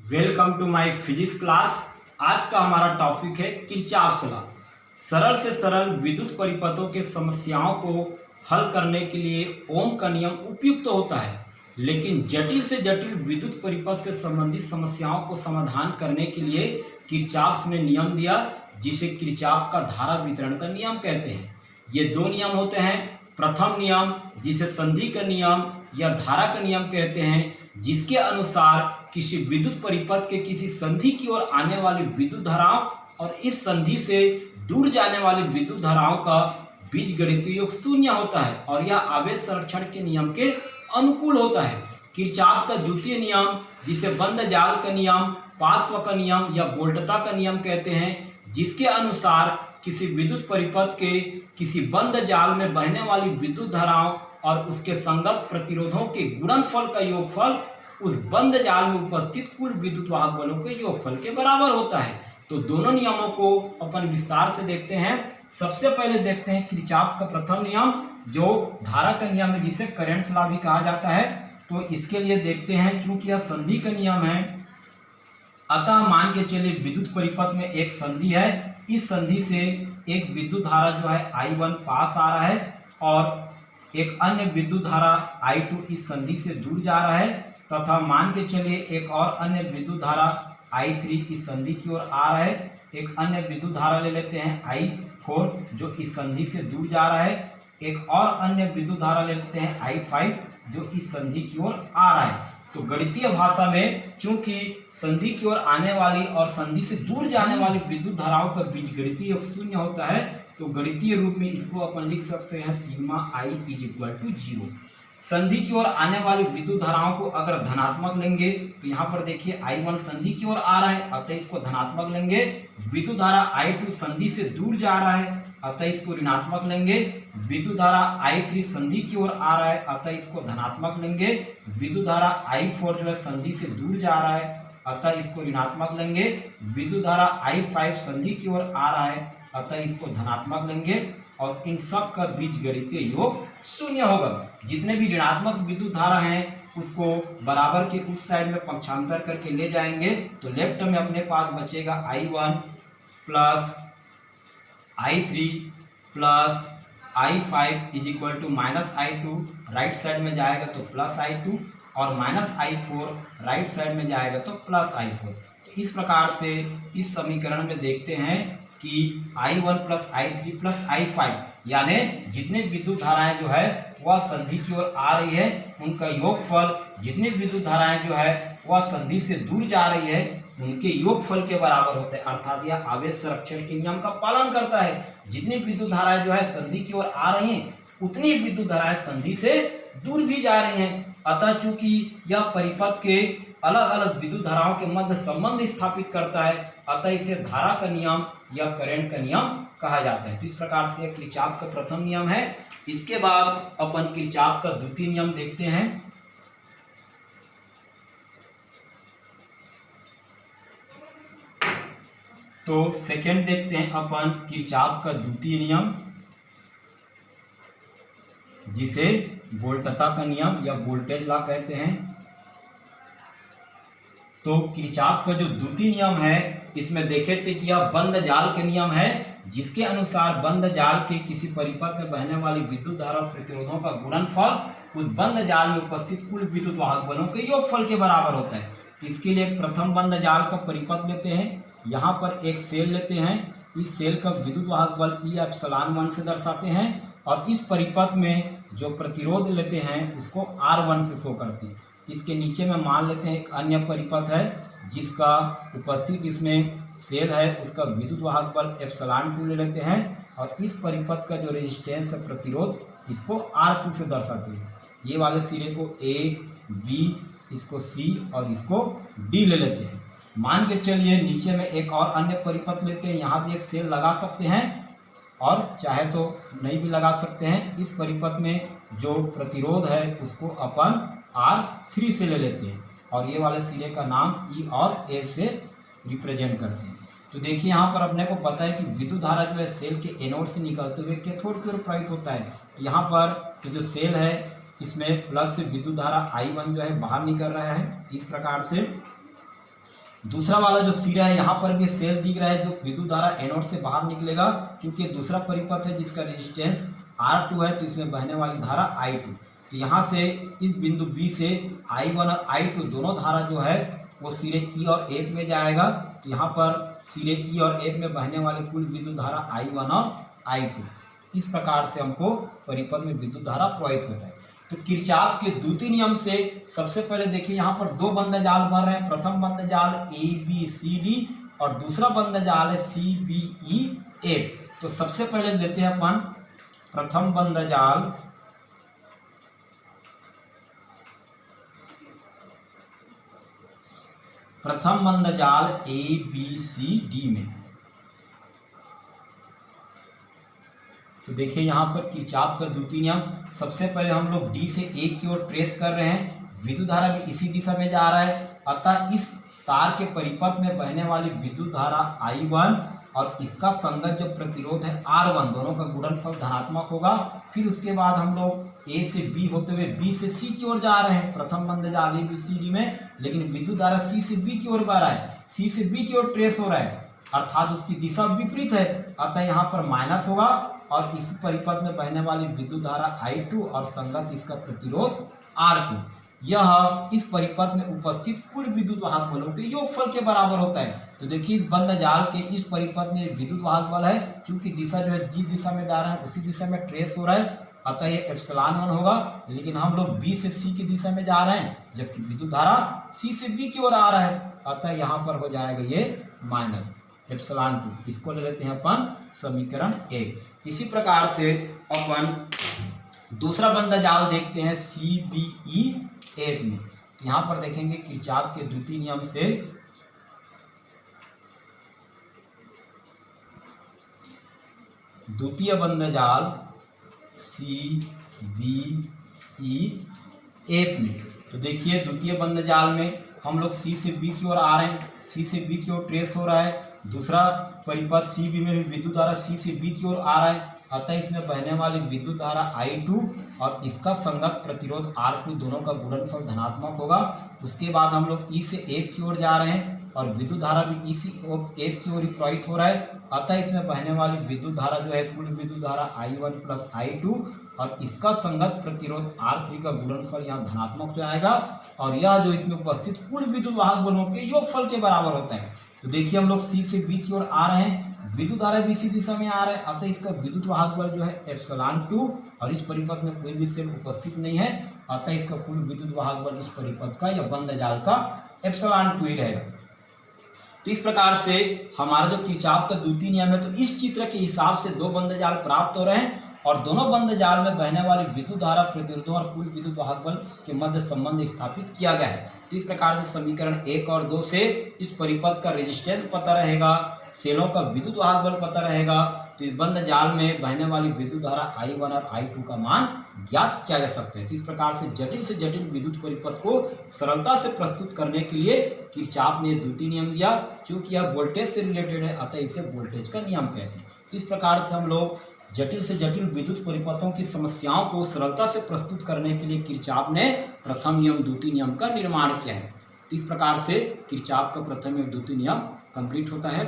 Welcome to my physics class. आज का हमारा टॉपिक है किरचॉफ लॉ। सरल से सरल विद्युत परिपथों के समस्याओं को हल करने के लिए ओम का नियम उपयुक्त होता है, लेकिन जटिल से जटिल विद्युत परिपथ से संबंधित समस्याओं को समाधान करने के लिए किरचॉफ ने नियम दिया, जिसे किरचॉफ का धारा वितरण का नियम कहते हैं। ये दो नियम होते हैं। प्रथम नियम, जिसे संधि का नियम या धारा का नियम कहते हैं, जिसके अनुसार किसी विद्युत परिपथ के किसी संधि की ओर आने वाली विद्युत धाराओं और इस संधि से दूर जाने वाली विद्युत धाराओं का बीजगणितीय योग शून्य होता है और यह आवेश संरक्षण के नियम के अनुकूल होता है। किरचॉफ का द्वितीय नियम, जिसे बंद जाल का नियम, पार्श्व का नियम या वोल्टता का नियम कहते हैं, जिसके अनुसार किसी विद्युत परिपथ के किसी बंद जाल में बहने वाली विद्युत धाराओं और उसके संगत प्रतिरोधों के गुणनफल का योगफल उस बंद जाल में उपस्थित कुल विद्युत वाहक बलों के योगफल के बराबर होता है। तो दोनों नियमों को अपन विस्तार से देखते हैं। सबसे पहले देखते हैं किरचॉफ का प्रथम नियम, जो धारा का नियम है, जिसे करंट लॉ भी कहा जाता है। तो इसके लिए देखते हैं, चूंकि यह संधि का नियम है, अतः मान के चलिए विद्युत परिपथ में एक संधि है। इस संधि से एक विद्युत धारा जो है I1 पास आ रहा है और एक अन्य विद्युत धारा I2 इस संधि से दूर जा रहा है, तथा मान के चलिए एक और अन्य विद्युत धारा I3 इस संधि की ओर आ रहा है। एक अन्य विद्युत धारा ले लेते हैं I4 जो इस संधि से दूर जा रहा है। एक और अन्य विद्युत धारा ले लेते हैं I5 जो इस संधि की ओर आ रहा है। तो गणितीय भाषा में चूंकि संधि की ओर आने वाली और संधि से दूर जाने वाली विद्युत धाराओं का बीजगणितीय योग शून्य होता है, तो गणितीय रूप में इसको अपन लिख सकते हैं सिग्मा I = 0। संधि की ओर आने वाली विद्युत धाराओं को अगर धनात्मक लेंगे तो यहाँ पर देखिए I1 संधि की ओर आ रहा है, अतः इसको धनात्मक लेंगे। विद्युत धारा I2 संधि से दूर जा रहा है, अतः इसको ऋणात्मक लेंगे। विद्युत धारा I3 संधि की ओर आ रहा है, अतः इसको धनात्मक लेंगे। विद्युत धारा I4 जो है संधि से दूर जा रहा है, अतः इसको ऋणात्मक लेंगे। विद्युत धारा I5 संधि की ओर आ रहा है, अतः इसको धनात्मक लेंगे और इन सब का बीजगणितीय योग शून्य होगा। जितने भी ऋणात्मक विद्युत धारा हैं उसको बराबर के उस साइड में पक्षांतर करके ले जाएंगे, तो लेफ्ट में अपने पास बचेगा I1 plus I3 plus I5 = -I2, right side में जाएगा तो प्लस I2 और -I4 राइट साइड में जाएगा तो प्लस I4। तो इस प्रकार से इस समीकरण में देखते हैं कि I1 plus I3 plus I5 यानी जितने विद्युत धाराएं जो है वह संधि की ओर आ रही है, उनका योगफल जितनी विद्युत धाराएं जो है वह संधि से दूर जा रही है उनके योगफल के बराबर होते हैं। अर्थात यह आवेश संरक्षण के नियम का पालन करता है। जितनी विद्युत धाराएं जो है संधि की ओर आ रही हैं, उतनी विद्युत धाराएं संधि से दूर भी जा रही हैं। अतः चूंकि यह परिपथ के अलग अलग विद्युत धाराओं के मध्य संबंध स्थापित करता है, अतः इसे धारा का नियम या करंट का नियम कहा जाता है। तो इस प्रकार से किरचॉफ का प्रथम नियम है। इसके बाद अपन किरचॉफ का द्वितीय नियम देखते हैं। तो सेकंड देखते हैं अपन किरचॉफ का द्वितीय नियम, जिसे वोल्टता का नियम या वोल्टेज लॉ कहते हैं। तो किरचॉफ का जो द्वितीय नियम है, इसमें देखे थे कि यह बंद जाल के नियम है, जिसके अनुसार बंद जाल के किसी परिपथ में बहने वाली विद्युत धारा और प्रतिरोधों का गुणनफल उस बंद जाल में उपस्थित कुल विद्युत वाहक बलों के योगफल के बराबर होता है। इसके लिए प्रथम बंद जाल का परिपथ लेते हैं। यहाँ पर एक सेल लेते हैं। इस सेल का विद्युत वाहक बल E∝1 से दर्शाते हैं और इस परिपथ में जो प्रतिरोध लेते हैं उसको R1 से शो करते हैं। इसके नीचे में मान लेते हैं एक अन्य परिपथ है जिसका उपस्थित इसमें सेल है, उसका विद्युत वाहक बल ε2 ले लेते हैं और इस परिपथ का जो रेजिस्टेंस है, प्रतिरोध, इसको R2 से दर्शाते हैं। ये वाले सिरे को A, B, इसको C और इसको D ले लेते हैं। मान के चलिए नीचे में एक और अन्य परिपथ लेते हैं। यहाँ भी एक सेल लगा सकते हैं और चाहे तो नहीं भी लगा सकते हैं। इस परिपथ में जो प्रतिरोध है उसको अपन R3 से ले लेते हैं और ये वाले सिरे का नाम E और F से रिप्रेजेंट करते हैं। तो देखिए यहाँ पर अपने को पता है कि विद्युत धारा जो है सेल के एनोड से निकलते हुए कैथोड की ओर प्रवाहित होता है। यहाँ पर जो सेल है इसमें प्लस से विद्युत धारा I1 जो है बाहर निकल रहा है। इस प्रकार से दूसरा वाला जो सिरा है यहाँ पर भी सेल दिख रहा है, जो विद्युत धारा एनोड से बाहर निकलेगा, क्योंकि दूसरा परिपथ है जिसका रेजिस्टेंस R2 है, तो इसमें बहने वाली धारा I2। तो यहाँ से इस बिंदु B से I1 और I2 दोनों धारा जो है वो सिरे E और F में जाएगा। तो यहाँ पर सिरे E और F में बहने वाली कुल विद्युत धारा I1 और I2। इस प्रकार से हमको परिपथ में विद्युत धारा प्रवाहित होता है। तो किरचॉफ के द्वितीय नियम से सबसे पहले देखिए यहाँ पर दो बंद जाल बन रहे हैं। प्रथम बंद जाल ABCD और दूसरा बंद जाल है CBEF। तो सबसे पहले लेते हैं अपन प्रथम बंद जाल, प्रथम बंद जाल ABCD में। तो देखिए यहाँ पर किरचॉफ का द्वितीय नियम, सबसे पहले हम लोग D से A की ओर ट्रेस कर रहे हैं। विद्युत धारा भी इसी दिशा में जा रहा है, अतः इस तार के परिपथ में बहने वाली विद्युत धारा I1 और इसका संगत जो प्रतिरोध है R1, दोनों का गुणनफल धनात्मक होगा। फिर उसके बाद हम लोग A से B होते हुए B से C की ओर जा रहे हैं प्रथम बंद जाल ABCD में, लेकिन विद्युत धारा C से B की ओर बह रहा है, C से B की ओर ट्रेस हो रहा है, अर्थात उसकी दिशा विपरीत है, अतः यहाँ पर माइनस होगा। और इस परिपथ में बहने वाली विद्युत धारा I2 और संगत इसका प्रतिरोध R2, यह इस परिपथ में उपस्थित कुल विद्युत वाहक बलों के योगफल के बराबर होता है। तो देखिए इस बंद जाल के इस परिपथ में विद्युत वाहक बल है, चूंकि दिशा जो है जिस दिशा में जा रहा है उसी दिशा में ट्रेस हो रहा है, अतः ये ε1 होगा। लेकिन हम लोग B से C की दिशा में जा रहे हैं, जबकि विद्युत धारा C से B की ओर आ रहा है, अतः यहाँ पर हो जाएगा ये माइनस ε2। इसको ले लेते हैं अपन समीकरण 1। इसी प्रकार से अपन दूसरा बंद जाल देखते हैं CBEF में। यहाँ पर देखेंगे किरचॉफ के द्वितीय नियम से द्वितीय बंद जाल CBEF में। तो देखिए द्वितीय बंद जाल में हम लोग C से B की ओर आ रहे हैं, C से B की ओर ट्रेस हो रहा है। दूसरा परिपथ CB में भी विद्युत धारा C से B की ओर आ रहा है, अतः इसमें बहने वाली विद्युत धारा I2 और इसका संगत प्रतिरोध R2, दोनों का गुणनफल धनात्मक होगा। उसके बाद हम लोग E से F की ओर जा रहे हैं और विद्युत धारा भी E से F की ओर प्रवाहित हो रहा है, अतः इसमें बहने वाली विद्युत धारा जो है कुल विद्युत धारा I1 प्लस I2 और इसका संगत प्रतिरोध R3 का गुणनफल यहाँ धनात्मक हो जाएगा, और यह जो इसमें उपस्थित कुल विद्युत वाहक बलों के योगफल के बराबर होता है। तो देखिए हम लोग C से B की ओर आ रहे हैं, विद्युत धारा भी इसी दिशा में आ रहा है, अतः इसका विद्युत वाहक बल जो है ε2, और इस परिपथ में कोई भी सेल उपस्थित नहीं है, अतः इसका कुल विद्युत वाहक बल इस परिपथ का या बंद जाल का ε2 ही रहेगा। तो इस प्रकार से हमारा जो किरचॉफ का द्वितीय नियम है, तो इस चित्र के हिसाब से दो बंद जाल प्राप्त हो रहे हैं और दोनों बंद जाल में बहने वाली विद्युत धारा, प्रतिरोधों और कुल विद्युत वाहक बल के मध्य संबंध स्थापित किया गया है। तो इस प्रकार से समीकरण 1 और 2 से इस परिपथ का रेजिस्टेंस पता रहेगा, सेलों का विद्युत वाहक बल पता रहेगा, तो इस बंद जाल में बहने वाली विद्युत धारा I1 और I2 का मान ज्ञात किया जा सकता है। तो इस प्रकार से जटिल विद्युत परिपथ को सरलता से प्रस्तुत करने के लिए किरचॉफ ने द्वितीय नियम दिया, क्योंकि यह वोल्टेज से रिलेटेड है, अतः इसे वोल्टेज का नियम कहते हैं। तो इस प्रकार से हम लोग जटिल से जटिल विद्युत परिपथों की समस्याओं को सरलता से प्रस्तुत करने के लिए किरचॉफ ने प्रथम नियम द्वितीय नियम का निर्माण किया है। इस प्रकार से किरचॉफ का प्रथम एवं द्वितीय नियम कंप्लीट होता है।